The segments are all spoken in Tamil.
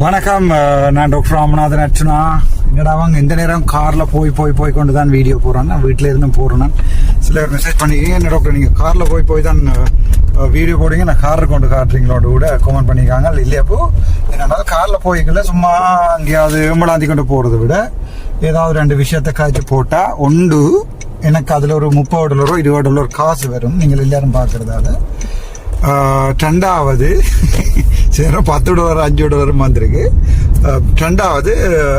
வணக்கம், நான் டாக்டர் ராமநாதன் அர்ச்சுனா. என்னடா அவங்க இந்த நேரம் காரில் போய் கொண்டு தான் வீடியோ போகிறேன். நான் வீட்டில் இருந்தும் போகிறேன். சில பேர் மெசேஜ் பண்ணிக்கிங்க, என்ன டாக்டர் நீங்கள் காரில் போய் தான் வீடியோ போடுங்க, நான் காரில் கொண்டு காட்டுறீங்களோட கூட கமெண்ட் பண்ணியிருக்காங்க. இல்லையாப்போ என்னன்னா காரில் போய்க்கல சும்மா அங்கேயாவது ஏம்பலாந்தி கொண்டு போகிறத விட ஏதாவது ரெண்டு விஷயத்தை காய்ச்சி போட்டால் ஒன்று எனக்கு அதில் ஒரு $30 $20 காசு வரும், நீங்கள் எல்லாரும் பார்க்குறதால. ரெண்டாவது சரி $10 $5 வந்திருக்கு. ரெண்டாவது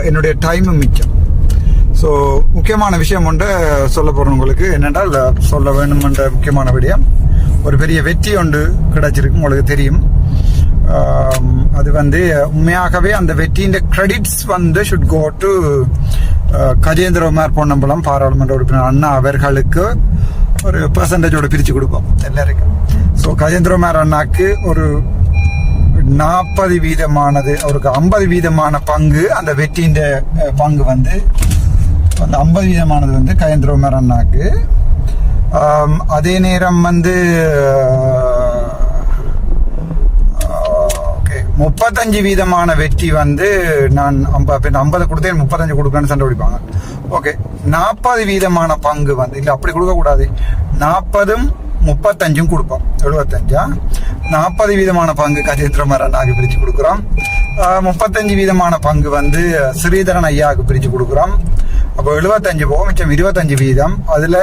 என்னுடைய டைமும் மிச்சம். ஸோ முக்கியமான விஷயம் ஒன்று சொல்ல போகிறேன் உங்களுக்கு. என்னென்றால் சொல்ல வேணுமென்ற முக்கியமான விடயம், ஒரு பெரிய வெற்றி ஒன்று கிடைச்சிருக்கு, உங்களுக்கு தெரியும். அது உண்மையாகவே அந்த வெற்றியின் credits should go to Gajendrakumar Ponnambalam பாராளுமன்ற உறுப்பினர் அண்ணா அவர்களுக்கு ஒரு பெர்சன்டேஜோட பிரித்து கொடுப்போம் எல்லாருக்கும். ஸோ கஜேந்திரகுமார் அண்ணாக்கு ஒரு 40% அவருக்கு 50% பங்கு, அந்த வெற்றியின் பங்கு அந்த 50% கஜேந்திரகுமார் அண்ணாக்கு. அதே நேரம் 35% வெற்றி நான் 50 கொடுத்தேன் 35 கொடுக்கணும்னு சண்டை பிடிப்பாங்க. ஓகே, 40% பங்கு இல்லை அப்படி கொடுக்க கூடாது, 40 35 கொடுப்போம், 75. 40% பங்கு கஜேந்திரகுமார் அண்ணாவுக்கு பிரிச்சு கொடுக்குறோம். 35% பங்கு ஸ்ரீதரன் ஐயாவுக்கு பிரிச்சு கொடுக்குறோம். அப்போ 75 போகும், மிச்சம் 25%. அதுல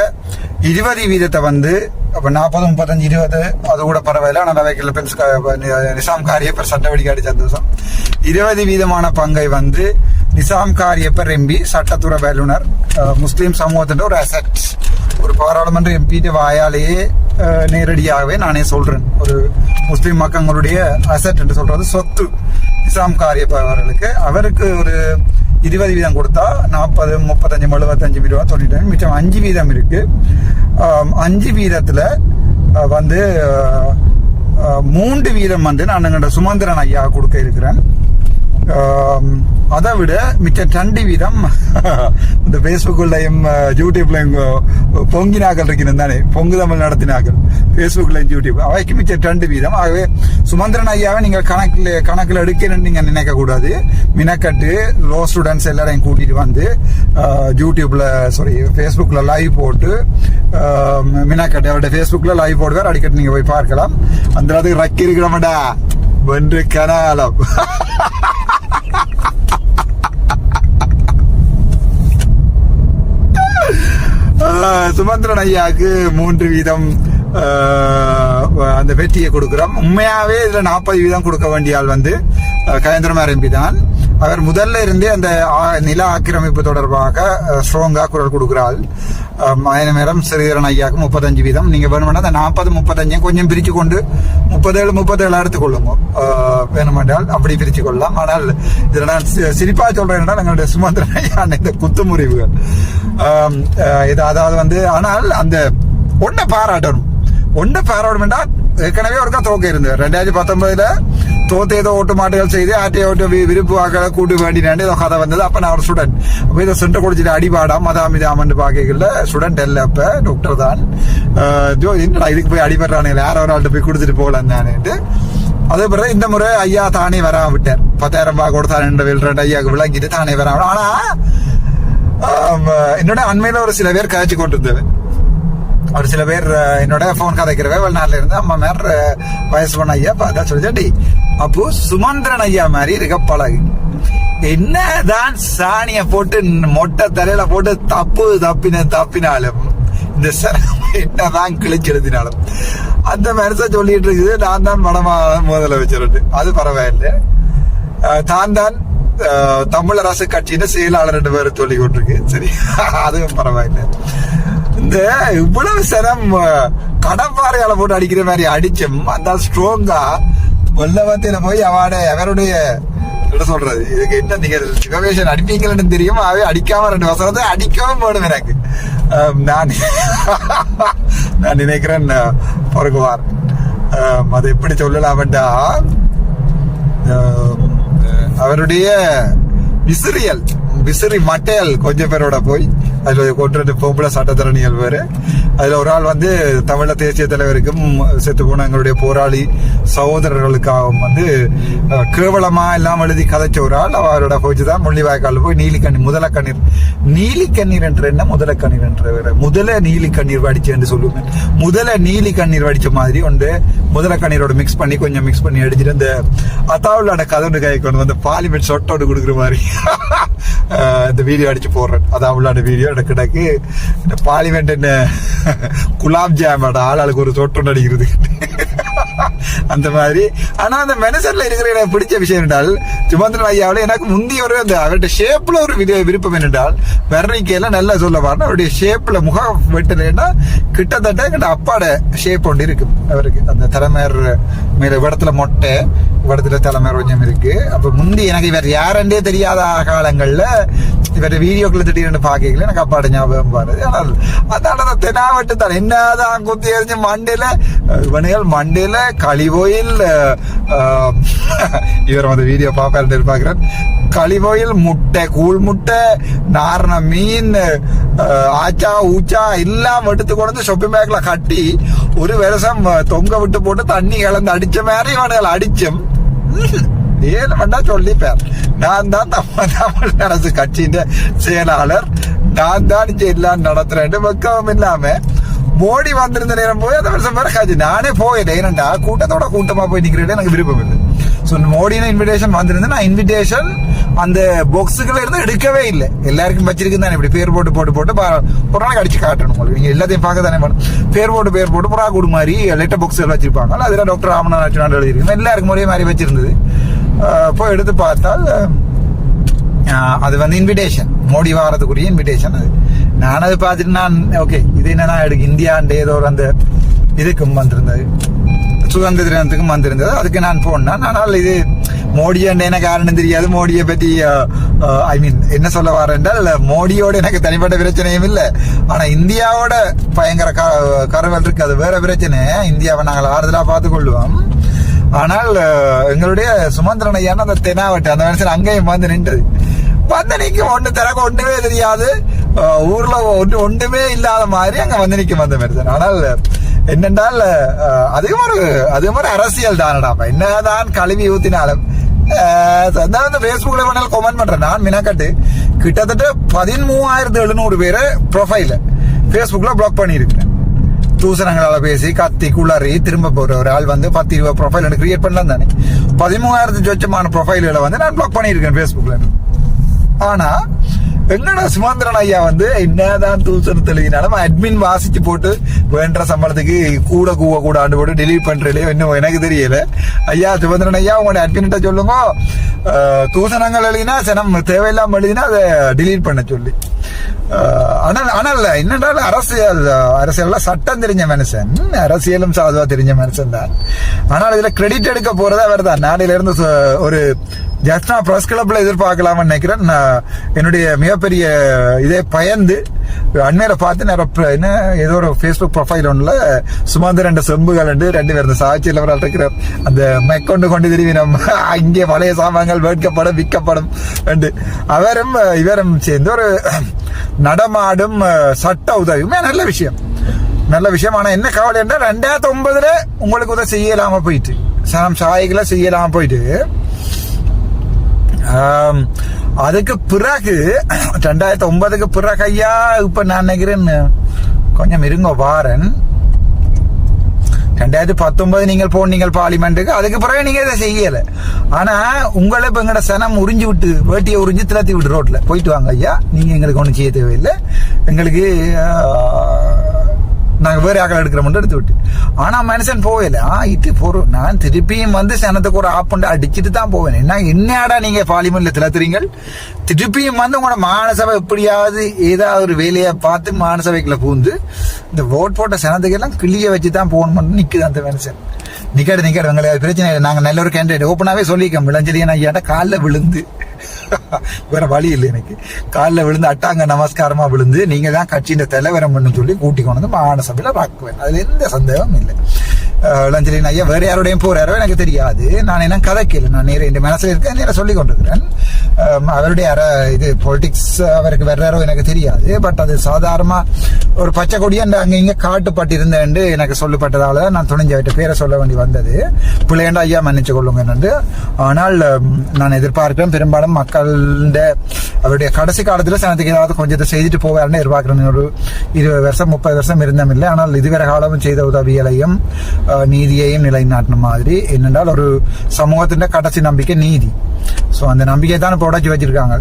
20% அப்போ 40 35 20 அது கூட பரவாயில்ல. ஆனால் வைக்கல நிசாம் காரியப்பர் சட்டவடிக்காடி சந்தோஷம். 20% பங்கை நிசாம் காரியப்பர் எம்பி சட்டத்துறை வல்லுநர் முஸ்லீம் சமூகத்தின் ஒரு அசெட், ஒரு பாராளுமன்ற எம்பிட்டு வாயாலேயே நேரடியாகவே நானே சொல்றேன், ஒரு முஸ்லீம் மக்களுடைய அசெட் என்று சொல்றது சொத்து நிசாம் காரியப்பர் அவர்களுக்கு. அவருக்கு ஒரு 20% கொடுத்தா 40 35 75 20 90, மிச்சம் 5% இருக்கு. 5%ல 3% நான் எங்கள்ட சுமந்திரன் ஐயா கொடுக்க இருக்கிறேன். அதை விட மிச்ச 2% இந்த பேஸ்புக்லையும் யூடியூப்லையும் பொங்கினாக்கள் இருக்கிறது தானே, பொங்கு தமிழ் நடத்தினாக்கள் பேஸ்புக்லையும் யூடியூப், அவைக்கு மிச்ச 2%. ஆகவே சுமந்திரன் ஐயாவை நீங்கள் கணக்கில் எடுக்கணும்னு நீங்க நினைக்க கூடாது. மினக்கட்டு லோ ஸ்டூடெண்ட்ஸ் எல்லாரையும் கூட்டிட்டு யூடியூப்ல பேஸ்புக்ல லைவ் போட்டு மினக்கட்டு அவருடைய பேஸ்புக்ல லைவ் போடுவார், அடிக்கடி நீங்க போய் பார்க்கலாம். அந்த இடத்துக்கு ரக்கி இருக்கிறோம்டா வென்று கனாலம். சுமந்திரன் ஐயாவுக்கு 3% அந்த வெற்றியை கொடுக்கிறோம். உண்மையாவே இதுல 40% கொடுக்க வேண்டிய ஆள் கஜேந்திரகுமார் எம்பி தான். அவர் முதல்ல இருந்தே அந்த நில ஆக்கிரமிப்பு தொடர்பாக ஸ்ட்ராங்கா குரல் கொடுக்கிறாள். அதே நேரம் ஸ்ரீதரன் ஐயாவுக்கு 35%. நீங்க வேணுமெண்டா அந்த 40 35 கொஞ்சம் பிரிச்சு கொண்டு 37 எடுத்துக்கொள்ளுங்க வேணுமென்றால், அப்படி பிரிச்சு கொள்ளலாம். ஆனால் இதுல நான் சிரிப்பா சொல்றேன், எங்களுடைய சுமந்திரன் ஐயா இந்த குத்துமுறிவுகள் இது அதாவது ஆனால் அந்த ஒன்றை பாராட்டணும் என்றால் ஏற்கனவே ஒருக்கா தோக்க இருந்தது 2019 தோத்து ஏதோ ஓட்டு மாட்டுகள் செய்து ஆட்டை ஓட்டு விருப்பு வாக்களை கூட்டு வேண்டினாண்டு ஏதோ கதை வந்தது. அப்ப நான் ஒரு ஸ்டூடெண்ட், அப்போ இதை சென்டர் குடிச்சிட்டு அடிபாடாம் மதாமிதாமன்னு பார்க்கல ஸ்டூடெண்ட் இல்லை, அப்ப டாக்டர் தான். இதுக்கு போய் அடிபடுறானுங்க, யாரோ ஒரு ஆள்கிட்ட போய் கொடுத்துட்டு போகலாம் தானேட்டு. அதே பிறகு இந்த முறை ஐயா தானே வராம விட்டார். 10,000 கொடுத்தாரு ரெண்டு ஐயாவுக்கு விளங்கிட்டு தானே வராம. ஆனா என்னோட அண்மையில ஒரு சில பேர் கதைச்சு கொண்டிருந்தது, ஒரு சில பேர் என்னோட போன் கதைக்கிறவே வெளிநாட்டுல இருந்து அம்மா மேல வயசு பண்ண ஐயா பார்த்தா சொல்லிச்சாட்டி அப்போ சுமந்திரன் ஐயா மாதிரி இருக்க பழகு. என்னதான் சாணிய போட்டு மொட்டை தலையில போட்டு தப்பினாலும் இந்த என்னதான் கிழிச்சு எழுதினாலும் அந்த மாதிரி சொல்லிட்டு இருக்குது. நான் தான் மனமா முதல்ல வச்சிருக்கு, அது பரவாயில்லை. தான் தமிழரசு கட்சியின் செயலாளர் 2 பேர் சொல்லி கொண்டிருக்கு, சரி அதுவும் பரவாயில்லை. இந்த இவ்வளவு சனம் கடப்பாறையால போட்டு அடிக்கிற மாதிரி அடிச்சும் அந்த ஸ்ட்ராங்கா வெள்ளவத்தில போய் அவருடைய என்ன சொல்றது, இதுக்கு என்ன நீங்க சிவவேஷன் அடிப்பீங்கன்னு தெரியும், அவை அடிக்காம 2 வசனத்தை அடிக்கவும் போடும். எனக்கு நான் நினைக்கிறேன் பொறுக்குவார். அது எப்படி சொல்லலாம்டா, அவருடைய விசிறி மட்டையல் கொஞ்சம் பேரோட போய் அதுல கொண்டு பொம்பளை சட்டத்தரணிகள் வேறு. அதுல ஒரு ஆள் வந்து தமிழ தேசிய தலைவருக்கும் செத்து போன எங்களுடைய போராளி சகோதரர்களுக்காகவும் வந்து கேவலமா எல்லாம் எழுதி கதைச்ச ஒரு ஆள். அவரோட போச்சுதான் முள்ளிவாய்க்கால் போய் நீலிக்கண்ணீர் என்ற என்ன முதல நீலி கண்ணீர் வடிச்சு என்று சொல்லுவேன். முதல நீலி கண்ணீர் வடிச்ச மாதிரி ஒன்று முதல கண்ணீரோட மிக்ஸ் பண்ணி கொஞ்சம் மிக்ஸ் பண்ணி அடிச்சுட்டு இந்த அத்தாவுள்ள கதவுண்டு கை கொண்டு வந்து பார்லிமெண்ட் சொட்டோடு கொடுக்குற மாதிரி இந்த வீடியோ அடிச்சு போடுறேன். அதாவுள்ள வீடியோ கிடக்கு இந்த பார்லிமெண்ட் என்ன குலாப் ஜாமோட ஆளுக்கு ஒரு சொட்டோண்டு அடிக்கிறது அந்த மாதிரி. ஆனா அந்த மனுஷன்ல இருக்கிற எனக்கு பிடிச்ச விஷயம் என்றால் சுமந்திரன் ஐயாவில் எனக்கு முந்தைய ஒரு அந்த அவருடைய ஷேப்ல ஒரு விருப்பம் என்னென்றால் வெர்னிக்கையில நல்லா சொல்ல பாருங்க. அவருடைய ஷேப்ல முகம் வெட்டுனா கிட்டத்தட்ட எங்கிட்ட அப்பாட ஷேப் ஒன்று இருக்கு அவருக்கு. அந்த தலைமையர் மேல இடத்துல மொட்டை இடத்துல தலைமையர் கொஞ்சம் இருக்கு. அப்ப முந்தி எனக்கு இவர் யாருன்றே தெரியாத காலங்கள்ல இவர வீடியோக்குள்ள திடீர்னு பாக்கல எனக்கு அப்பாட ஞாபகம் பாருது. ஆனால் அதான தெனாவட்டு தான் என்னதான் குத்தி எறிஞ்சு மண்டையில களிவோயில் இவர் அந்த வீடியோ பாக்கிறேன். களிவோயில் முட்டை, கூழ் முட்டை, நாரண மீன், ஆச்சா ஊச்சா எல்லாம் எடுத்து கொண்டு ஷொப்பிங் பேக்ல கட்டி ஒரு வருஷம் தொங்க விட்டு போட்டு தண்ணி கலந்து அடிச்ச மாதிரி இவனுகள் அடிச்சும் ஏழு வேண்டா சொல்லிப்பேன். நான் தான் தமிழ் அரசு கட்சியின் செயலாளர், நான் தான் எல்லாம் நடத்துறேன். வெக்கவும் இல்லாம மோடி வந்திருந்த நேரம் போய் அந்த வருஷம் வேற காட்சி நானே போயிட்டேன். ஏனண்டா கூட்டத்தோட கூட்டமா போய் நிக்கிறேன் எனக்கு விருப்பம் இல்லை. ஸோ மோடின இன்விடேஷன் வந்திருந்தேன். நான் இன்விடேஷன் அந்த பாக்ஸுக்குள்ள இருந்து எடுக்கவே இல்லை. எல்லாருக்கும் வச்சிருக்கு தானே இப்படி பேர் போட்டு ஒரு நாளைக்கு அடிச்சு காட்டணும். உங்களுக்கு நீங்க எல்லாத்தையும் பார்க்க தானே பண்ணணும். பேர் போட்டு புறா கூடு மாதிரி லெட்டர் பாக்ஸ் வச்சிருப்பாங்க. அதுல டாக்டர் ராமநாதன் எழுதிருக்கு. எல்லாருக்கும் ஒரே மாதிரி வச்சிருந்தது. போய் எடுத்து பார்த்தால் அது வந்து இன்விடேஷன், மோடி வாரத்துக்குரிய இன்விடேஷன். அது நான் அதை பார்த்துட்டு நான் ஓகே இது என்னன்னா இந்தியாண்ட ஏதோ ஒரு அந்த இதுக்கும் வந்திருந்தது, சுதந்திர தினத்துக்கும் வந்திருந்தது. அதுக்கு நான் போனேன். ஆனால் இது மோடியாண்ட எனக்கு காரணம் தெரியாது. மோடியை பற்றி ஐ மீன் என்ன சொல்ல வர என்றால் மோடியோட எனக்கு தனிப்பட்ட பிரச்சனையும் இல்லை. ஆனா இந்தியாவோட பயங்கர கரவல் இருக்கு. அது வேற பிரச்சனை. இந்தியாவை நாங்கள் ஆறுதலா பார்த்து கொள்வோம். ஆனால் எங்களுடைய சுமந்திரன் ஐயான அந்த தெனாவட்டு அந்த மனுஷன் அங்கேயும் வந்து நின்றது. வந்து நிற்கும் ஒன்று திறக்க ஒன்றுமே தெரியாது. ஊர்ல ஒன்றுமே இல்லாத மாதிரி அங்க வந்து நிற்கும் அந்த மனுஷன். ஆனால் என்னென்றால் அதுவும் ஒரு அரசியல் தானடா. என்னதான் கழுவி ஊத்தினாலும் பேஸ்புக்ல வேணாலும் கமெண்ட் பண்றேன். நான் மினக்கட்டு கிட்டத்தட்ட 13,700 பேரை ப்ரொஃபைல பேஸ்புக்ல பிளாக் பண்ணி இருக்கிறேன். தூசணங்களால பேசி கத்தி குளறி திரும்ப போற ஒரு ஆள் வந்து 10-20 ப்ரொஃபைல் எனக்கு கிரியேட் பண்ணலாம் தானே. 13,000 சொச்சமான ப்ரொஃபைல்களை வந்து நான் பிளாக் பண்ணியிருக்கேன் பேஸ்புக்ல. ஆனா என்னடா சுமந்திரன் ஐயா வந்து என்னதான் தூசணம் தெளிவினாலும் அட்மின் வாசிச்சு போட்டு வேண்ட சம்பளத்துக்கு கூட ஆண்டு போட்டு டெலீட் பண்றதே இன்னும் எனக்கு தெரியல. ஐயா சுமந்திரன் ஐயா உங்களோட அட்மின்கிட்ட சொல்லுங்க, தூசணங்கள் எழுதினா சனம் தேவையில்லாம எழுதினா அதை டிலீட் பண்ண சொல்லி. ஆனால் என்னென்றால் அரசியல் சட்டம் தெரிஞ்ச மனுஷன், அரசியலும் சாதுவா தெரிஞ்ச மனுஷன் தான். ஆனால் இதுல கிரெடிட் எடுக்க போறதா வருதான். நாளையில இருந்து ஒரு ஜஸ்ட் நான் பிரஸ் கிளப்ல எதிர்பார்க்கலாம்னு நினைக்கிறேன். என்னுடைய மிகப்பெரிய இதே பயந்து அண்மையில பார்த்து என்ன ஏதோ ஒரு ஃபேஸ்புக் ப்ரொஃபைல் ஒன்றுல சுமந்திரன் செம்புகள் ரெண்டு பேர் இந்த சாட்சியில் இருக்கிற அந்த மெக்கொண்டு கொண்டு திரும்பி நம்ம இங்கே பழைய சாமான்கள் வேட்கப்படும் விற்கப்படும் என்று அவரும் இவரும் சேர்ந்து ஒரு நடமாடும் சட்ட உதவியுமே நல்ல விஷயம். ஆனா என்ன கவலை என்றால் 2009 உங்களுக்கு உதவி செய்யலாம போயிட்டு சனம் சாய்களை செய்யலாம போயிட்டு அதுக்கு பிறகு 2009 பிறகு ஐயா இப்ப நான் நினைக்கிறேன் கொஞ்சம் இருங்க வாரன் 2019 நீங்கள் போனீங்க பார்லிமெண்ட்டுக்கு. அதுக்கு பிறகு நீங்க இதை செய்யல. ஆனா உங்களை இப்ப எங்கட சனம் உறிஞ்சு விட்டு வேட்டியை உறிஞ்சு திரத்தி விட்டு ரோட்ல போயிட்டு வாங்க ஐயா, நீங்க எங்களுக்கு ஒன்றும் செய்ய தேவையில்லை, எங்களுக்கு நாங்க வேற ஆக்கள் எடுக்கிற மட்டும் எடுத்து விட்டு. ஆனா மனுஷன் போகல. இது போறோம் நான் திருப்பியும் வந்து சனத்துக்கு ஒரு ஆப் பண்ணி அடிச்சுட்டு தான் போவேன். என்னடா நீங்க பார்லிமெண்ட்ல திலத்துறீங்க, திருப்பியும் வந்து உங்களோட மாநசபை எப்படியாவது ஏதாவது ஒரு வேலையை பார்த்து மாநசபைக்குள்ள பூந்து இந்த ஓட் போட்ட சனத்துக்கு எல்லாம் கிளிய வச்சுதான் போகணும் நிக்குது அந்த மனுஷன். நிக்கடு எங்களுக்கு பிரச்சனை இல்லை. நாங்க நல்ல ஒரு கேண்டிடேட் ஓப்பனாவே சொல்லிக்கோம். விளஞ்சலியா நான் ஏன்டா காலில் விழுந்து வேற வழி இல்லை எனக்கு, காலில் விழுந்து அட்டாங்க நமஸ்காரமா விழுந்து நீங்க தான் கட்சியின் தலைவரம் சொல்லி கூட்டி கொண்டு வந்து மாநசபையில பார்க்குவேன். அதுல எந்த சந்தேகமும் இல்லை. இளஞ்சலின் ஐயா வேற யாரோடையும் போறாரோ எனக்கு தெரியாது. நான் என்ன கதைக்கல, நான் நேரம் என் மனசுல இருக்க நேரம் சொல்லி கொண்டிருக்கிறேன். அவருடைய இது பொலிட்டிக்ஸ் அவருக்கு வர்றாரோ எனக்கு தெரியாது. பட் அது சாதாரணமா ஒரு பச்சை கொடியா அங்க இங்க காட்டுப்பட்டிருந்தேன் எனக்கு சொல்லப்பட்டதால நான் துணிஞ்ச பேரை சொல்ல வேண்டி வந்தது. பிள்ளையண்டா ஐயா மன்னிச்சு கொள்ளுங்க என்று. ஆனால் நான் எதிர்பார்க்கிறேன் பெரும்பாலும் மக்கள் அவருடைய கடைசி காலத்துல சனத்துக்கு ஏதாவது கொஞ்சத்தை செய்துட்டு போவாருன்னு எதிர்பார்க்கிறேன். ஒரு 20 வருஷம் 30 வருஷம் இருந்தும் இல்லை. ஆனால் இதுவரை காலமும் செய்த உதவிகளையும் நீதியையும் நிலைநாட்டின மாதிரி. என்னென்றால் ஒரு சமூகத்தின் கடைசி நம்பிக்கை நீதி. ஸோ அந்த நம்பிக்கை தான் இப்போ உடச்சி வச்சிருக்காங்க.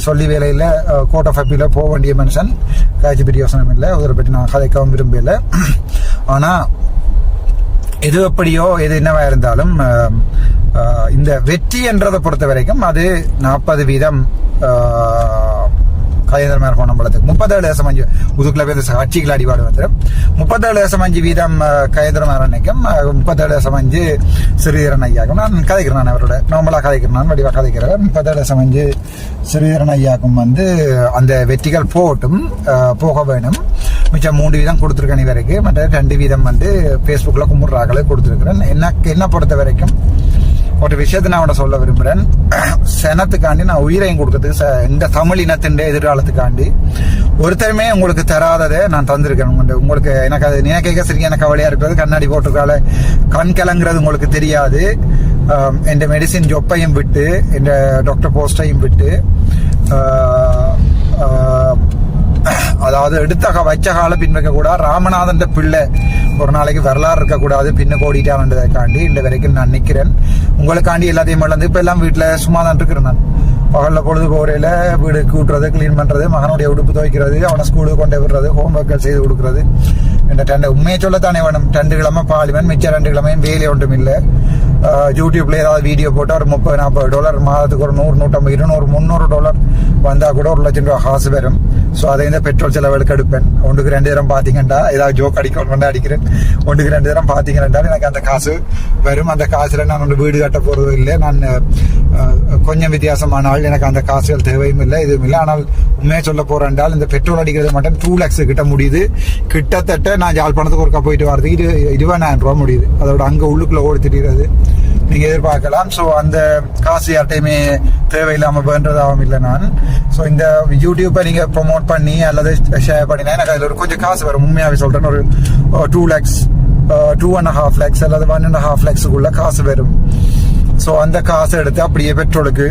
சொல்லி வேலையில் கோர்ட் ஆஃப் அப்பீல போக வேண்டிய மனுஷன் காய்ச்சி பிரியோசனம் இல்லை. அதை பற்றி நான் கதைக்கவும் விரும்பல. ஆனால் எது எப்படியோ எது என்னவா இருந்தாலும் இந்த வெற்றி என்றதை பொறுத்த வரைக்கும் அது 40% கஜேந்திரமார் பொன்னம்பலத்துக்கு 37.5 முதுகுல பேர் கட்சிகள் அடிபாடு வந்துடும். 37.5% கஜேந்திரமார் அன்னைக்கும் 37.5 ஸ்ரீதரன் ஐயாக்கும். நான் கதைக்கிறேன், அவரோட நார்மலா கதைக்கிறேன், வடிவா கதைக்கிறேன். 37.5 ஸ்ரீதரன் ஐயாக்கும் அந்த வெற்றிகள் போக வேணும். மிச்சம் 3% கொடுத்துருக்கேன் வரைக்கும். மற்ற 2% பேஸ்புக்ல கும்பிடுறாங்களே கொடுத்துருக்கிறேன். என்ன பொறுத்த வரைக்கும் ஒரு விஷயத்தை நான் அவனை சொல்ல விரும்புகிறேன். சனத்துக்காண்டி நான் உயிரையும் கொடுக்கறதுக்கு இந்த தமிழ் இனத்தின் எதிர்காலத்துக்காண்டி ஒருத்தருமே உங்களுக்கு தராததை நான் தந்திருக்கேன். உங்களுக்கு எனக்கு அது நினைக்க சரியான கவலையா இருக்கிறது. கண்ணாடி போட்டிருக்கால கண் கலங்குறது உங்களுக்கு தெரியாது. என் மெடிசின் ஜொப்பையும் விட்டு என் டாக்டர் போஸ்டையும் விட்டு அதாவது எடுத்த வச்ச கால பின்வைக்க கூட ராமநாதன் பிள்ளை ஒரு நாளைக்கு வரலாறு இருக்கக்கூடாது பின்ன கோடிட்டான்றதைக்காண்டி இந்த வரைக்கும் நான் நிற்கிறேன். உங்களுக்காண்டி எல்லாத்தையும் இழந்து இப்ப எல்லாம் வீட்டுல சும்மா தான் இருக்கிறேன். நான் பகல்ல பொழுது போறையில வீடு கூட்டுறது, கிளீன் பண்றது, மகனுடைய உடுப்பு துவைக்கிறது, அவனை ஸ்கூலுக்கு கொண்டு விடுறது, ஹோம்ஒர்க் செய்து கொடுக்கறது. இந்த உண்மையை சொல்லத்தானே வேணும். 2 கிழமை பாலிவன், மிச்சம் 2 கிழமையும் வேலை ஒன்றும் இல்லை. யூடியூப்ல ஏதாவது வீடியோ போட்டு ஒரு $30-40 மாதத்துக்கு ஒரு $100, $150, $200, $300 வந்தா கூட $1,00,000 காசு வரும். ஸோ அதை இந்த பெட்ரோல் செலவுகளுக்கு எடுப்பேன். 1க்கு 2 தரம் பார்த்தீங்கன்னா ஏதாவது ஜோக் அடிக்கணும் அடிக்கிறேன். 1க்கு 2 தரம் பார்த்தீங்கன்னா எனக்கு அந்த காசு வரும். அந்த காசுல நான் ஒன்று வீடு கட்ட போறதும் இல்லை. நான் கொஞ்சம் வித்தியாசமான ஆள், எனக்கு அந்த காசுகள் தேவையும் இல்லை, இதுவும் இல்லை. ஆனால் உண்மையை சொல்ல போறேன்டால் இந்த பெட்ரோல் அடிக்கிறது மட்டும் 2 lakhs கிட்ட முடியுது. கிட்டத்தட்ட நான் யாழ்ப்பாணத்துக்கு ஒருக்கா போயிட்டு வரதுக்கு 20,000 ரூபா முடியுது. அதோட அங்க உள்ளுக்குள்ள ஓடி திரிகிறது நீங்க எதிர்பார்க்கலாம். ஸோ அந்த காசு யார்ட்டையுமே தேவையில்லாம வேண்டதாகவும் இல்லை நான். ஸோ இந்த யூடியூப்பை நீங்க ப்ரொமோட் பண்ணி அல்லது ஷேர் பண்ணினா எனக்கு அதில் ஒரு கொஞ்சம் காசு வரும். உண்மையாவே சொல்றேன், ஒரு 2 lakhs 2.5 lakhs அல்லது 1.5 lakhsக்குள்ள காசு வரும். ஸோ அந்த காசை எடுத்து அப்படியே பெட்ரோலுக்கு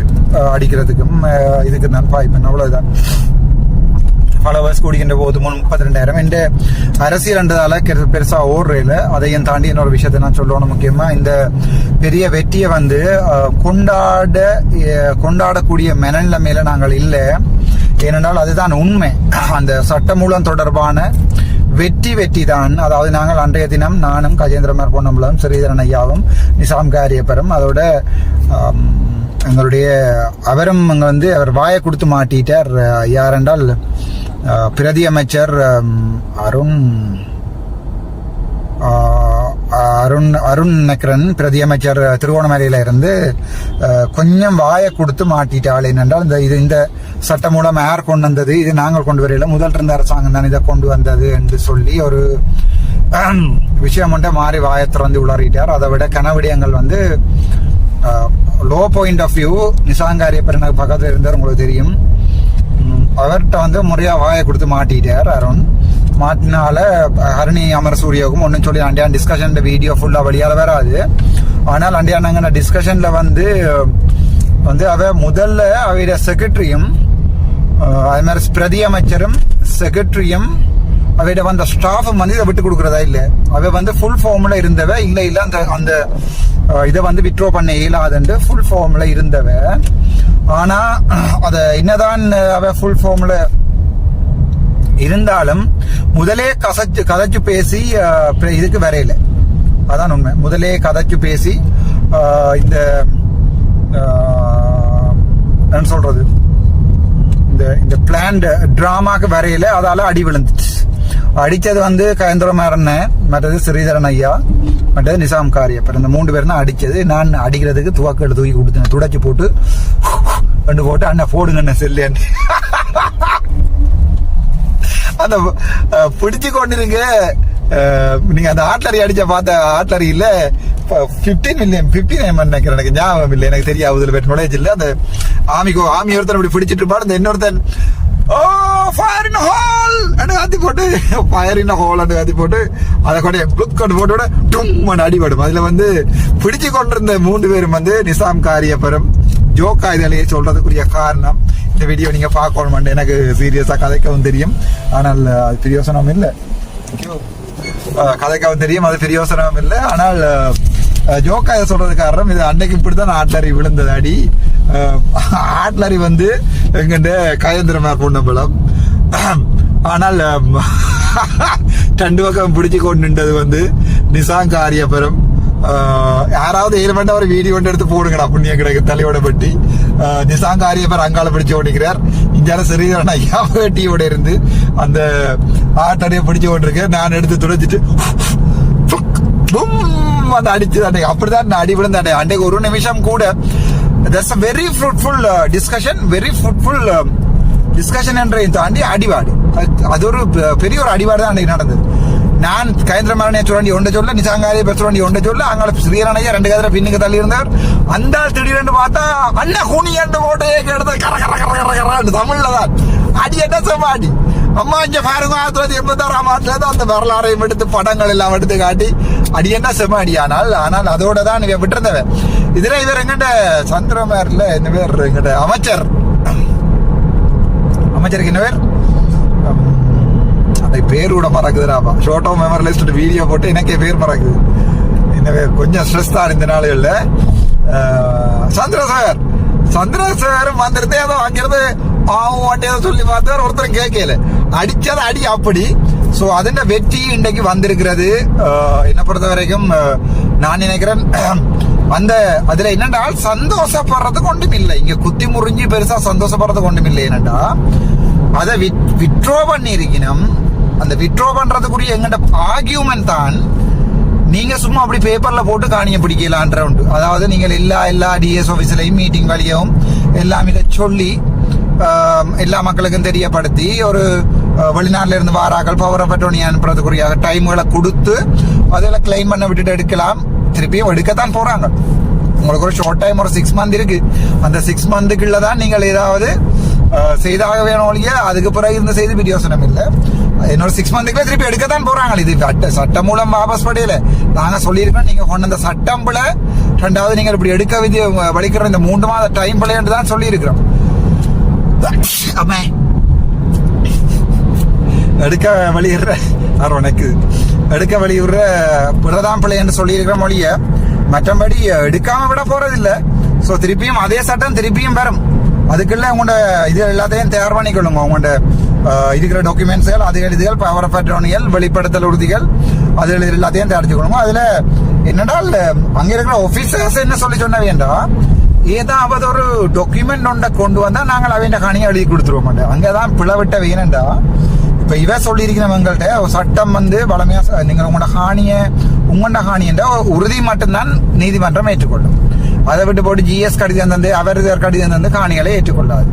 அடிக்கிறதுக்கும் இதுக்கு நான் பாய்ப்பேன். அவ்வளவுதான். ஃபாலோவர்ஸ் கூடுகின்ற போது 32,000 என்ற அரசியல் என்றதால பெருசா ஓடுறையில. அதையும் தாண்டி இன்னொரு விஷயத்தை நான் சொல்லணும். முக்கியமா இந்த பெரிய வெற்றியை கொண்டாடக்கூடிய மனநிலைமையில நாங்கள் இல்லை. ஏனென்றால் அதுதான் உண்மை. அந்த சட்டமூலம் தொடர்பான வெற்றி தான். அதாவது நாங்கள் அன்றைய தினம் நானும் கஜேந்திரமார் பொன்னம்பலம், ஸ்ரீதரன் ஐயாவும், நிசாம் காரியப்பரும், அதோட எங்களுடைய அவரும் அவர் வாயை கொடுத்து மாட்டிட்டார். யாரென்றால் பிரதி அமைச்சர் அருண் நக்கரன் பிரதி அமைச்சர் திருவோணமலையில இருந்து கொஞ்சம் வாயை கொடுத்து மாட்டிட்டாள். என்னென்றால் இந்த சட்டம் மூலம் யார் கொண்டு வந்தது, இது நாங்கள் கொண்டு வரையில, முதல் இருந்த அரசாங்கம் தான் இதை கொண்டு வந்தது என்று சொல்லி ஒரு விஷயம் மாறி வாயை திறந்து உளறிட்டார். அதை விட கனவிடயங்கள் லோ பாயிண்ட் ஆஃப் வியூ நிசாங்காரியப்பர் எனக்கு பக்கத்தில் இருந்தார், உங்களுக்கு தெரியும். அவர்கிட்ட முறையா வாயை கொடுத்து மாட்டிட்டார் அருண். மாட்டினால ஹரணி அமரசூரியாவுக்கும் ஒன்னும் சொல்லி அண்டியான் டிஸ்கஷன் வீடியோ ஃபுல்லா வழியால வராது. ஆனால் அண்டியானாங்க டிஸ்கஷன்ல அவ முதல்ல அவைய செக்ரட்டரியும் அது மாதிரி பிரதி அமைச்சரும் செக்ரட்டரியும் அவையிட வந்த ஸ்டாஃபும் இதை விட்டு கொடுக்கறதா இல்ல. அவ ஃபுல் ஃபார்ம்ல இருந்தவ இல்ல அந்த இதை வித்ட்ரோ பண்ண இயலாதுன்னு ஃபுல் ஃபார்ம்ல இருந்தவ. ஆனா அத என்னதான் அவ ஃபுல் ஃபார்ம்ல இருந்தாலும் முதலே கதைச்சு பேசி இதுக்கு வரையில. அதான் உண்மை. முதலே கதைச்சு பேசி இந்த என்ன சொல்றது, இந்த பிளான்ட் டிராமாக்கு வரையில அதால அடி விழுந்துச்சு. அடிச்சது கயந்திரமாறன், மற்றது ஸ்ரீதரன் ஐயா, மற்றது நிசாம் காரியப்பர். இந்த 3 பேர் தான் அடிச்சது. நான் அடிக்கிறதுக்கு துவாக்கெடு தூக்கி கொடுத்தேன். துடைச்சு போட்டு அண்ணன் போடுங்க செல்லு அந்த பிடிச்சு கொண்டிருங்க நீங்க அந்த ஆட்லரி அடிச்ச பார்த்த ஆட்லரியில 15 million 15 நினைக்கிறேன், எனக்கு ஞாபகம் இல்லை, எனக்கு தெரியாது நாலேஜ் இல்லை. அந்த ஆமி ஒருத்தன் இப்படி பிடிச்சிட்டு இருப்பாரு, அந்த இன்னொருத்தன் ஃபயர் இன் ஹால் கத்தி போட்டு ஃபயர் இன் ஹால் கத்தி போட்டு அதை கொண்டு புக் கொண்டு போட்டு டும் அடிபடும். அதுல வந்து பிடிச்சு கொண்டிருந்த 3 பேரும் வந்து நிசாம் காரியப்பரும் ஜோக்கா இதழையே சொல்றதுக்குரிய காரணம். இந்த வீடியோ நீங்க பார்க்கணும், எனக்கு சீரியஸா கதைக்கவும் தெரியும், ஆனால் அது பிரயோசனம் இல்லை. கதைக்கவும் தெரியும், அது பிரயோசனம் இல்லை. ஆனால் ஜோக்கா இதை சொல்றது காரணம், இது அன்னைக்கு இப்படித்தான் ஆட்லரி விழுந்தது அடி. ஆட்லரி வந்து எங்கிட்ட கயந்திரமா பொண்ணம்பலம். ஆனால் 2 பக்கம் பிடிச்சு கொண்டுன்றது வந்து நிசாம் காரியப்பரும். யாராவது 7 மணி ஒரு வீடியோ ஒன்று எடுத்து போடுங்கடா புண்ணிய கிடைக்கு தலையோட பட்டி. நிசாம் காரியப்பர் அங்கால பிடிச்சு ஓடிக்கிறார், இங்கால சிறியவன் ஐயா வேட்டியோட இருந்து அந்த ஆட்டடைய பிடிச்சு கொண்டிருக்க. நான் எடுத்து துடைச்சிட்டு அந்த அடிச்சு அப்படிதான் அடி விழுந்த அன்றைக்கு ஒரு நிமிஷம் கூட. That's a very fruitful discussion, very fruitful discussion என்றதை தாண்டி அடிபாடு, அது ஒரு பெரிய ஒரு அடிபாடு தான் அன்றைக்கு நடந்தது. நான் கயந்திரமான சொல்லி ஒன்றை சொல்ல, நிசாங்காரிய சொல்லி ஒன்றை சொல்ல, அங்கே ஸ்ரீரணையா 2 கதிரை பின்னுக்கு தள்ளி இருந்தார். அந்த திடீரென்று பார்த்தா அண்ணா கூனி என்று போட்டே எடுத்து கர கர கர கர கர தமிழ்ல தான் அடி. என்ன சமாடி அம்மா இங்க பாருங்க, 1986ஆம் ஆண்டுல தான் அந்த வரலாறையும் எடுத்து படங்கள் எல்லாம் எடுத்து காட்டி அடி என்ன செமாடி. ஆனால் அதோட தான் விட்டுருந்தவன். இதுல இவர் எங்கிட்ட சந்திரமார்ல என்ன பேர், எங்கிட்ட அமைச்சருக்கு என்ன பேர், அந்த பேர் கூட மறக்குதுடாப்பா. ஷோட்டோ மெமரி லிஸ்ட் வீடியோ போட்டு எனக்கே பேர் மறக்குது. என்ன பேர், கொஞ்சம் ஸ்ட்ரெஸ் தான் இந்த நாளுகள்ல. சந்திரசேகரம் வந்திருந்தே ஏதோ அங்கிருந்து ஆவும் சொல்லி பார்த்தார், ஒருத்தரும் கேட்கல, அடிச்சது அடி அப்படி. சோ அதன் வெற்றி இன்றைக்கு வந்திருக்கிறது. என்ன பொறுத்த வரைக்கும் நான் நினைக்கிறேன், அந்த அதுல என்னென்றால் சந்தோஷப்படுறதுக்கு ஒன்றும் இல்லை, இங்க குத்தி முறிஞ்சி பெருசா சந்தோஷப்படுறதுக்கு ஒன்றும் இல்லை. என்னண்டா அதை விட்ரோ பண்ணி இருக்கணும். அந்த விட்ரோ பண்றதுக்குரிய எங்கட ஆர்கியூமெண்ட் தான் நீங்க சும்மா அப்படி பேப்பர்ல போட்டு காணிய பிடிக்கலான்ற உண்டு. அதாவது நீங்கள் எல்லா டிஎஸ் ஆபீஸ்லயும் மீட்டிங் வழியாகவும் எல்லாம் இதை சொல்லி எல்லா மக்களுக்கும் தெரியப்படுத்தி, ஒரு வெளிநாட்டுல இருந்து வாராக்கள் பவர் ஆஃப் அட்டர்னி அனுப்புறதுக்குரிய டைம்களை கொடுத்து அதில் கிளைம் பண்ண விட்டுட்டு எடுக்கலாம். திருப்பியும் எடுக்கத்தான் போறாங்க. உங்களுக்கு ஒரு ஷார்ட் டைம், ஒரு 6 மந்த் இருக்கு. அந்த 6 மந்த்துக்குள்ள தான் நீங்கள் ஏதாவது செய்தாக வேணும் ஒழிய அதுக்கு பிறகு இருந்த செய்தி பிரயோசனம் இல்லை. என்னோட 6 மந்த்துக்குள்ள திருப்பி எடுக்கத்தான் போறாங்க. இது சட்டம் மூலம் வாபஸ் படையில நாங்க சொல்லியிருக்கோம். நீங்க கொண்ட அந்த சட்டம் பிள்ளை, 2வது நீங்கள் இப்படி எடுக்க விதி வலிக்கிற இந்த 3 மாத டைம் பிள்ளைன்னு தான் சொல்லி இருக்கிறோம். எடுக்க வழிகிற உனக்கு எடுக்க வழியுற பிரதாம் பிள்ளை என்று சொல்லி இருக்கிற மொழிய மற்றபடி எடுக்காம விட போறதில்லை. சோ திருப்பியும் அதே சட்டம் திருப்பியும் வரும். அதுக்குள்ள உங்களோட இது எல்லாத்தையும் தயார் பண்ணிக்கொள்ளுங்க. உங்களோட இருக்கிற டாக்குமெண்ட்ஸ்கள், இதுகள் பவர் ஆஃப் அட்டர்னிகள், வெளிப்படுத்தல் உறுதிகள், அதுகள் எல்லாத்தையும் தயாரிச்சுக்கொள்ளுங்க. அதுல என்னடால் அங்க இருக்கிற ஆபீசர்ஸ் என்ன சொல்லி சொன்ன வேண்டாம், ஏதாவது ஒரு டாக்குமெண்ட் ஒன்றை கொண்டு வந்தா நாங்கள் அவன் காணியை எழுதி கொடுத்துருவோம் மாட்டோம். அங்கதான் பிளவிட்ட வேணுண்டா. இப்ப இவ சொல்லி இருக்கிறவங்கள்ட்ட சட்டம் வந்து வளமையா நீங்க உங்களோட ஹானியன்ற உறுதி மட்டும்தான் நீதிமன்றம் ஏற்றுக்கொள்ளும். அதை விட்டு போட்டு GS கடிதம் தந்து அவர் கடிதம் தந்து காணிகளை ஏற்றுக்கொள்ளாது.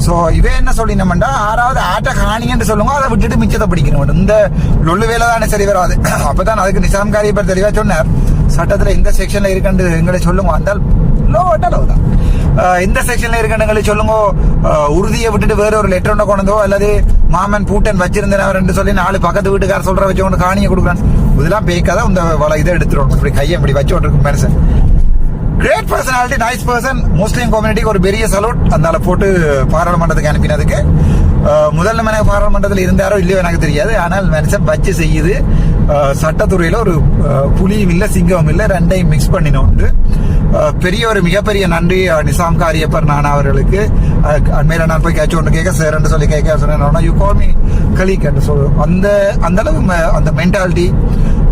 சோ இவ என்ன சொல்லினோம்டா, 6வது ஆட்ட காணின்னு சொல்லுங்க, அதை விட்டுட்டு மிச்சத்தை பிடிக்கணும். இந்த லொல்லு வேலை தானே சரி வராது. அப்பதான் அதுக்கு நிசாம் காரியப்பர் தெளிவா சொன்னார், சட்டத்துல இந்த செக்ஷன்ல இருக்குன்னு எங்களை சொல்லுங்க. அந்த லோதான் இந்த செக்ஷன்ல இருக்கின்றங்களை சொல்லுங்க. உறுதியை விட்டுட்டு வேற ஒரு லெட்டர் ஒன்று கொண்டதோ அல்லது மாமன் பூட்டன் வச்சிருந்தேன் சொல்லி 4 பக்கத்து வீட்டுக்கார சொல்ற வச்சு ஒன்று காணியை கொடுக்குறான். இதெல்லாம் பேக்காதான் இந்த இதை எடுத்துருவோம். இப்படி கையை இப்படி வச்சு இருக்கும் மனுஷன். Great personality, nice person. Muslim கம்யூனிட்டிக்கு ஒரு பெரிய சலூட். அதனால போட்டு பாராளுமன்றத்துக்கு அனுப்பினதுக்கு. முதல் எனக்கு பாராளுமன்றத்தில் இருந்தாரோ இல்லையோ எனக்கு தெரியாது. ஆனால் மனுஷன் வச்சு செய்யுது. சட்டத்துறையில ஒரு புலியும் இல்ல சிங்கமும் இல்ல, 2ஐயும் மிக்ஸ் பண்ணினோம். பெரிய ஒரு மிகப்பெரிய நன்றி நிசாம் காரியப்பர் நான் அவர்களுக்கு. அண்மையில நான் போய் கேட்ச ஒன்று கேட்க சேரன்னு சொல்லி கேட்க சொன்னேன். யூ கால் மீ கலீக் என்று சொல்லுவோம். அந்த அளவு அந்த மென்டாலிட்டி,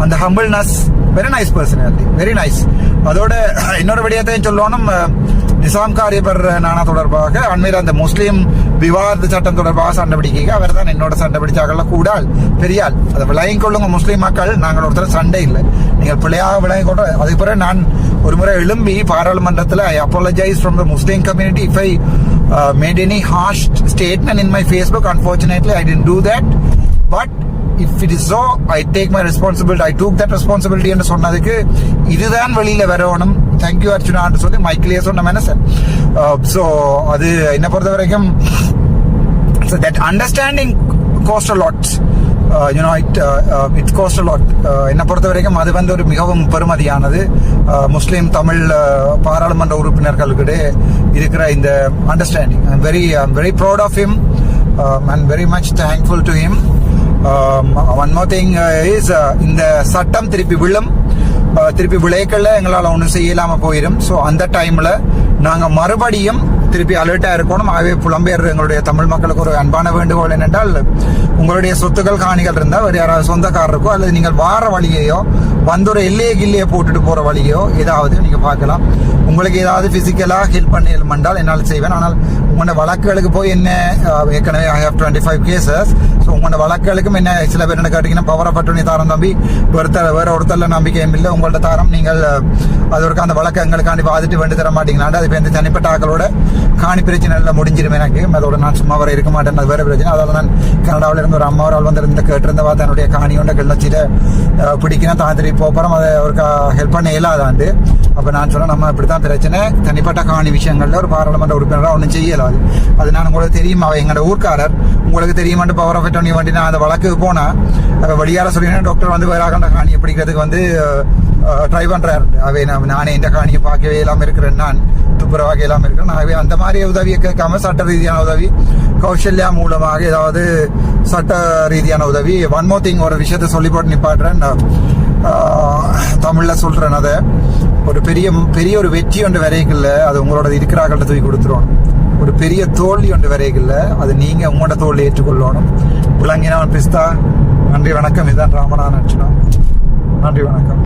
அந்த humbleness, very nice personality, very nice. அதோட இன்னொரு விடயத்தையும் சொல்லணும். நிசாம் காரியப்பர் நானா தொடர்பாக அண்மையில் அந்த முஸ்லீம் விவாத சட்டம் தொடர்பாக சண்டை பிடிக்க அவர் தான் என்னோட சண்டை பிடிச்சாக்கள்ல கூடால் பெரியால். அதை விளங்கிக் கொள்ளுங்க முஸ்லீம் மக்கள், நாங்கள் ஒருத்தர் சண்டை இல்லை, நீங்கள் பிள்ளையாக விளங்கிக் கொண்டு. அதுக்கு பிறகு நான் ஒரு முறை எழும்பி பாராளுமன்றத்தில் ஐ apologize from the Muslim community if I made any harsh statement in my Facebook. Unfortunately I didn't do that, but if it is so I take my responsibility, I took that responsibility என்று சொன்னதுக்கு இதுதான் வெளியில வரணும். தேங்க்யூ அர்ச்சுனான்னு சொல்லி மைக்கிலேயே சொன்ன மனசன். ஸோ அது என்ன பொறுத்த வரைக்கும் that understanding cost a lot. It cost a lot. என்னை பொறுத்த வரைக்கும் அது வந்து ஒரு மிகவும் பெருமதியானது. முஸ்லீம் தமிழ் பாராளுமன்ற உறுப்பினர்களுக்கிடையே இருக்கிற இந்த understanding. I'm very proud of him and very much thankful to him. One more thing is இந்த சட்டம் திருப்பி விளைக்கல எங்களால் ஒன்றும் செய்யலாம போயிடும். ஸோ அந்த டைம்ல நாங்க மறுபடியும் திருப்பி அலர்ட்டா இருக்கணும். ஆகவே புலம்பெயர் எங்களுடைய தமிழ் மக்களுக்கு ஒரு அன்பான வேண்டுகோள் என்னென்றால், உங்களுடைய சொத்துக்கள் காணிகள் இருந்தா வேறு யாராவது சொந்தக்காரருக்கோ அல்லது நீங்கள் வார வழியையோ வந்து ஒரு எல்லையே போட்டுட்டு போற வழியோ ஏதாவது நீங்க பார்க்கலாம். உங்களுக்கு ஏதாவது பிசிக்கலா ஹெல்ப் பண்ணால் என்னால் செய்வேன். ஆனால் உங்களோட வழக்குகளுக்கு போய் என்ன ஏற்கனவே I have 25 cases. ஸோ உங்களோட வழக்குகளுக்கும் என்ன சில பேர் என்ன கேட்டீங்கன்னா பவர் ஆஃப் அட்டர்னி தாரம் தம்பி வேற ஒருத்தர்ல நம்பிக்கையும் இல்லை, உங்கள்ட்ட தாரம் நீங்கள் அது ஒரு அந்த வழக்கு எங்களுக்காண்டி பாதிட்டு வேண்டி தர மாட்டீங்களாண்டு அது வந்து தனிப்பட்ட ஆக்களோட காணி பிரச்சனை எல்லாம் முடிஞ்சிருமே. எனக்கு அதோட நான் சும்மா வர இருக்க மாட்டேன், அது வேற பிரச்சனை. அதாவது நான் கனடாவில் இருந்து ஒரு அம்மாவரால் வந்து கேட்டிருந்தவா தன்னுடைய காணியோட கிளச்சிட பிடிக்கணும் தான் திருப்பி போகிறோம், அதை ஒரு ஹெல்ப் பண்ண இயலாதாண்டு. அப்போ நான் சொன்னேன் நம்ம இப்படித்தான் பிரச்சனை, தனிப்பட்ட காணி விஷயங்கள்ல ஒரு பாராளுமன்ற உறுப்பினராக ஒன்றும் செய்யலாது. அது நான் உங்களுக்கு தெரியும், அவ எங்களோட ஊர்க்காரர், உங்களுக்கு தெரியுமாட்டு பவர் ஆஃப் அட்டர்னி வண்டி நான் அந்த வழக்குக்கு போனேன். வெளியார சொல்லினா டாக்டர் வந்து வேறாகண்ட காணியை பிடிக்கிறதுக்கு வந்து ட்ரை பண்றாரு. அவை நானே இந்த காணியை பார்க்கவே இல்லாமல் இருக்கிறேன், நான் துப்புரவாக இல்லாமல் இருக்கிறேன். ஆகவே அந்த மாதிரி உதவியை கேட்காம சட்ட ரீதியான உதவி கௌசல்யா மூலமாக ஏதாவது சட்ட ரீதியான உதவி. ஒன் மோர் திங், ஒரு விஷயத்த சொல்லி போட்டு நிப்பாட்டுறேன், தமிழ்ல சொல்றேன். அதை ஒரு பெரிய ஒரு வெற்றி ஒன்று வரைக்கல, அது உங்களோட இருக்கிறார்கள்ட்ட தூக்கி கொடுத்துருவோம். ஒரு பெரிய தோல்வி ஒன்று வரைக்கல, அது நீங்க உங்களோட தோல்வி ஏற்றுக்கொள்ளணும். விளங்கினவன் பிஸ்தா. நன்றி வணக்கம். இதுதான் ராமநாதன் அர்ச்சனா. நன்றி வணக்கம்.